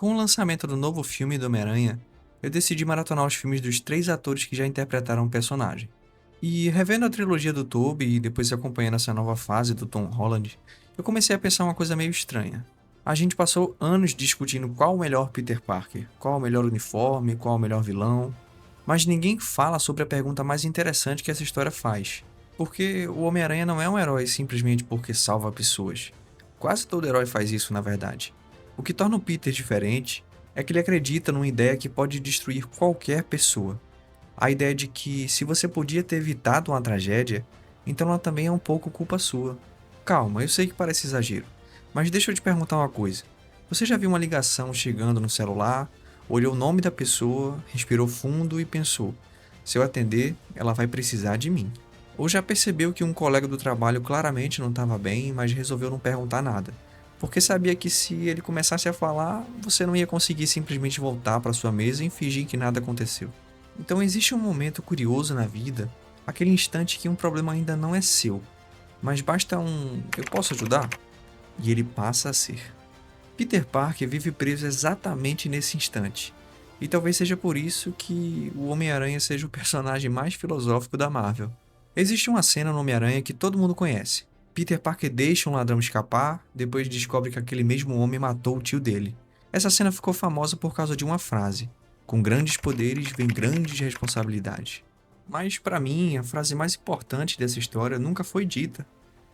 Com o lançamento do novo filme do Homem-Aranha, eu decidi maratonar os filmes dos três atores que já interpretaram o personagem. E revendo a trilogia do Tobey e depois acompanhando essa nova fase do Tom Holland, eu comecei a pensar uma coisa meio estranha. A gente passou anos discutindo qual o melhor Peter Parker, qual o melhor uniforme, qual o melhor vilão, mas ninguém fala sobre a pergunta mais interessante que essa história faz. Porque o Homem-Aranha não é um herói simplesmente porque salva pessoas. Quase todo herói faz isso, na verdade. O que torna o Peter diferente é que ele acredita numa ideia que pode destruir qualquer pessoa. A ideia de que, se você podia ter evitado uma tragédia, então ela também é um pouco culpa sua. Calma, eu sei que parece exagero, mas deixa eu te perguntar uma coisa. Você já viu uma ligação chegando no celular, olhou o nome da pessoa, respirou fundo e pensou: se eu atender, ela vai precisar de mim? Ou já percebeu que um colega do trabalho claramente não estava bem, mas resolveu não perguntar nada? Porque sabia que se ele começasse a falar, você não ia conseguir simplesmente voltar para sua mesa e fingir que nada aconteceu. Então existe um momento curioso na vida, aquele instante que um problema ainda não é seu, mas basta um "eu posso ajudar?" e ele passa a ser. Peter Parker vive preso exatamente nesse instante. E talvez seja por isso que o Homem-Aranha seja o personagem mais filosófico da Marvel. Existe uma cena no Homem-Aranha que todo mundo conhece. Peter Parker deixa um ladrão escapar, depois descobre que aquele mesmo homem matou o tio dele. Essa cena ficou famosa por causa de uma frase: com grandes poderes vem grandes responsabilidades. Mas para mim, a frase mais importante dessa história nunca foi dita.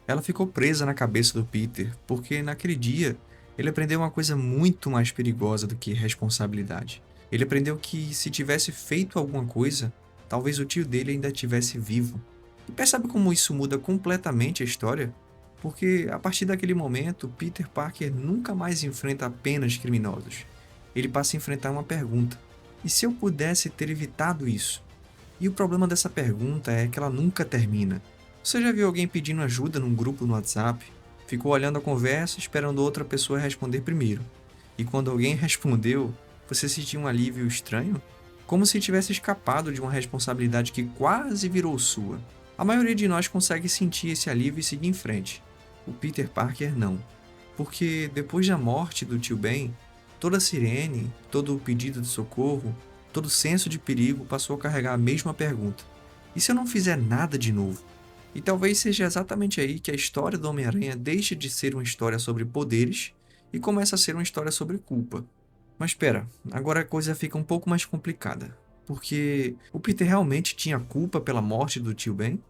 Ela ficou presa na cabeça do Peter, porque naquele dia ele aprendeu uma coisa muito mais perigosa do que responsabilidade. Ele aprendeu que, se tivesse feito alguma coisa, talvez o tio dele ainda estivesse vivo. E percebe como isso muda completamente a história? Porque, a partir daquele momento, Peter Parker nunca mais enfrenta apenas criminosos. Ele passa a enfrentar uma pergunta: e se eu pudesse ter evitado isso? E o problema dessa pergunta é que ela nunca termina. Você já viu alguém pedindo ajuda num grupo no WhatsApp? Ficou olhando a conversa, esperando outra pessoa responder primeiro. E quando alguém respondeu, você sentiu um alívio estranho? Como se tivesse escapado de uma responsabilidade que quase virou sua. A maioria de nós consegue sentir esse alívio e seguir em frente. O Peter Parker não. Porque depois da morte do tio Ben, toda sirene, todo o pedido de socorro, todo senso de perigo passou a carregar a mesma pergunta: e se eu não fizer nada de novo? E talvez seja exatamente aí que a história do Homem-Aranha deixa de ser uma história sobre poderes e começa a ser uma história sobre culpa. Mas espera, agora a coisa fica um pouco mais complicada. Porque o Peter realmente tinha culpa pela morte do tio Ben?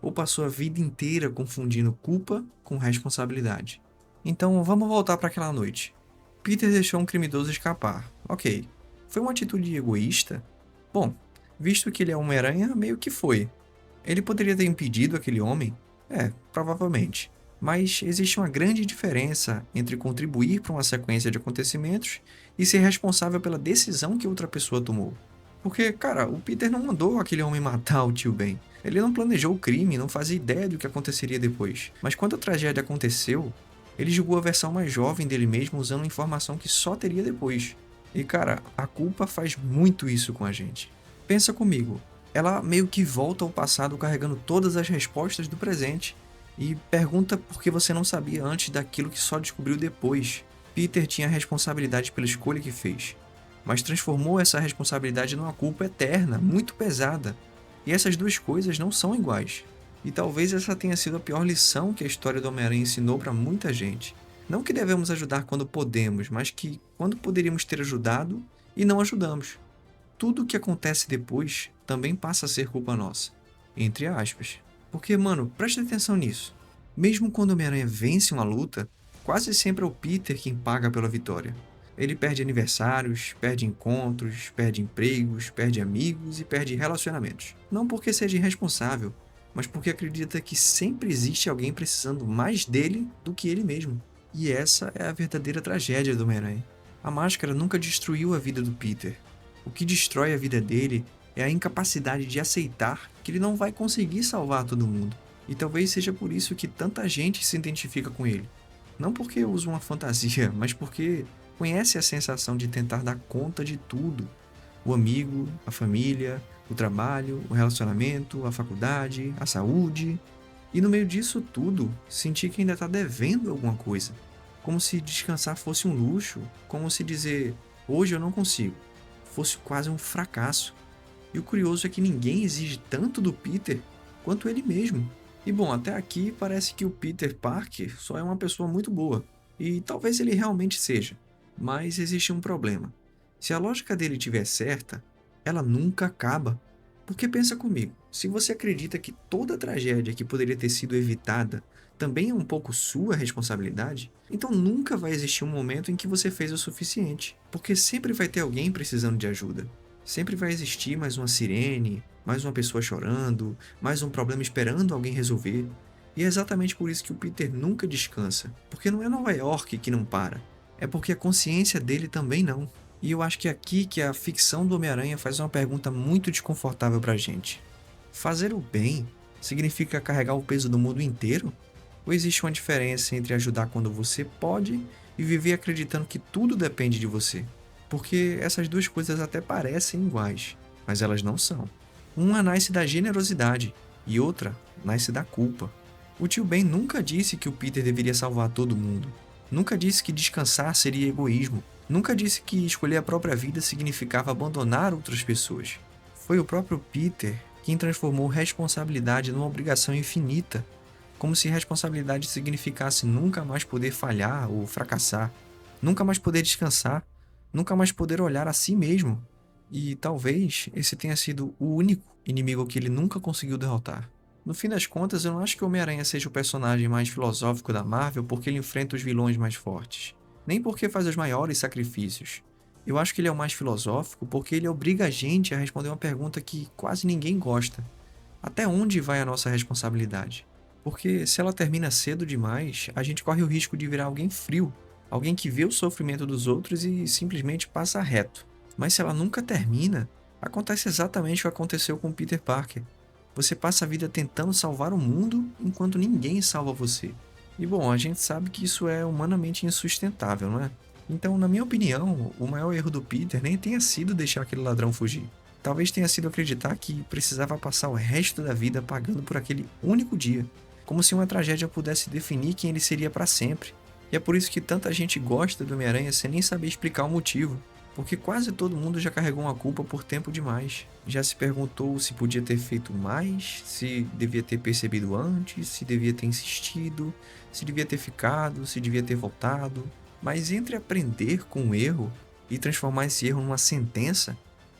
Ou passou a vida inteira confundindo culpa com responsabilidade? Então vamos voltar para aquela noite. Peter deixou um criminoso escapar. Ok. Foi uma atitude egoísta? Bom, visto que ele é Homem-Aranha, meio que foi. Ele poderia ter impedido aquele homem? É, provavelmente. Mas existe uma grande diferença entre contribuir para uma sequência de acontecimentos e ser responsável pela decisão que outra pessoa tomou. Porque, cara, o Peter não mandou aquele homem matar o tio Ben. Ele não planejou o crime, não fazia ideia do que aconteceria depois. Mas quando a tragédia aconteceu, ele julgou a versão mais jovem dele mesmo usando informação que só teria depois. E, cara, a culpa faz muito isso com a gente. Pensa comigo, ela meio que volta ao passado carregando todas as respostas do presente e pergunta por que você não sabia antes daquilo que só descobriu depois. Peter tinha responsabilidade pela escolha que fez, mas transformou essa responsabilidade numa culpa eterna, muito pesada. E essas duas coisas não são iguais. E talvez essa tenha sido a pior lição que a história do Homem-Aranha ensinou para muita gente. Não que devemos ajudar quando podemos, mas que quando poderíamos ter ajudado e não ajudamos. Tudo o que acontece depois também passa a ser culpa nossa. Entre aspas. Porque, mano, preste atenção nisso. Mesmo quando o Homem-Aranha vence uma luta, quase sempre é o Peter quem paga pela vitória. Ele perde aniversários, perde encontros, perde empregos, perde amigos e perde relacionamentos. Não porque seja irresponsável, mas porque acredita que sempre existe alguém precisando mais dele do que ele mesmo. E essa é a verdadeira tragédia do Homem-Aranha. A máscara nunca destruiu a vida do Peter. O que destrói a vida dele é a incapacidade de aceitar que ele não vai conseguir salvar todo mundo. E talvez seja por isso que tanta gente se identifica com ele. Não porque usa uma fantasia, mas porque conhece a sensação de tentar dar conta de tudo. O amigo, a família, o trabalho, o relacionamento, a faculdade, a saúde. E no meio disso tudo, sentir que ainda está devendo alguma coisa. como se descansar fosse um luxo, como se dizer hoje eu não consigo fosse quase um fracasso. E o curioso é que ninguém exige tanto do Peter quanto ele mesmo. E bom, até aqui parece que o Peter Parker só é uma pessoa muito boa. E talvez ele realmente seja. Mas existe um problema. Se a lógica dele estiver certa, ela nunca acaba. Porque pensa comigo, se você acredita que toda tragédia que poderia ter sido evitada também é um pouco sua responsabilidade, então nunca vai existir um momento em que você fez o suficiente. Porque sempre vai ter alguém precisando de ajuda. Sempre vai existir mais uma sirene, mais uma pessoa chorando, mais um problema esperando alguém resolver. E é exatamente por isso que o Peter nunca descansa. Porque não é Nova York que não para. É porque a consciência dele também não. E eu acho que é aqui que a ficção do Homem-Aranha faz uma pergunta muito desconfortável pra gente. Fazer o bem significa carregar o peso do mundo inteiro? Ou existe uma diferença entre ajudar quando você pode e viver acreditando que tudo depende de você? Porque essas duas coisas até parecem iguais, mas elas não são. Uma nasce da generosidade e outra nasce da culpa. O tio Ben nunca disse que o Peter deveria salvar todo mundo. Nunca disse que descansar seria egoísmo. Nunca disse que escolher a própria vida significava abandonar outras pessoas. Foi o próprio Peter quem transformou responsabilidade numa obrigação infinita, como se responsabilidade significasse nunca mais poder falhar ou fracassar, nunca mais poder descansar, nunca mais poder olhar a si mesmo. E talvez esse tenha sido o único inimigo que ele nunca conseguiu derrotar. No fim das contas, eu não acho que o Homem-Aranha seja o personagem mais filosófico da Marvel porque ele enfrenta os vilões mais fortes, nem porque faz os maiores sacrifícios. Eu acho que ele é o mais filosófico porque ele obriga a gente a responder uma pergunta que quase ninguém gosta: até onde vai a nossa responsabilidade? Porque se ela termina cedo demais, a gente corre o risco de virar alguém frio, alguém que vê o sofrimento dos outros e simplesmente passa reto. Mas se ela nunca termina, acontece exatamente o que aconteceu com Peter Parker. Você passa a vida tentando salvar o mundo enquanto ninguém salva você. E bom, a gente sabe que isso é humanamente insustentável, não é? Então, na minha opinião, o maior erro do Peter nem tenha sido deixar aquele ladrão fugir. Talvez tenha sido acreditar que precisava passar o resto da vida pagando por aquele único dia, como se uma tragédia pudesse definir quem ele seria para sempre. E é por isso que tanta gente gosta do Homem-Aranha sem nem saber explicar o motivo, porque quase todo mundo já carregou uma culpa por tempo demais. Já se perguntou se podia ter feito mais, se devia ter percebido antes, se devia ter insistido, se devia ter ficado, se devia ter voltado. Mas entre aprender com o erro e transformar esse erro numa sentença,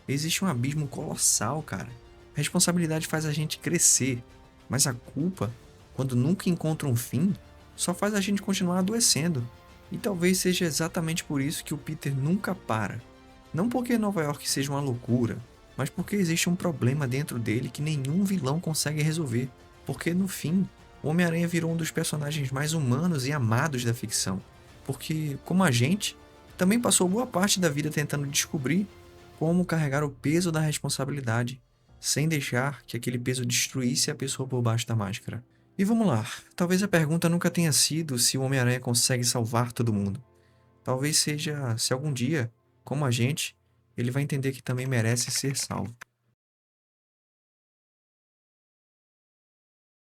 existe um abismo colossal, cara. A responsabilidade faz a gente crescer, mas a culpa, quando nunca encontra um fim, só faz a gente continuar adoecendo. E talvez seja exatamente por isso que o Peter nunca para. Não porque Nova York seja uma loucura, mas porque existe um problema dentro dele que nenhum vilão consegue resolver. Porque no fim, o Homem-Aranha virou um dos personagens mais humanos e amados da ficção. Porque, como a gente, também passou boa parte da vida tentando descobrir como carregar o peso da responsabilidade, sem deixar que aquele peso destruísse a pessoa por baixo da máscara. E vamos lá, talvez a pergunta nunca tenha sido se o Homem-Aranha consegue salvar todo mundo. Talvez seja se algum dia, como a gente, ele vai entender que também merece ser salvo.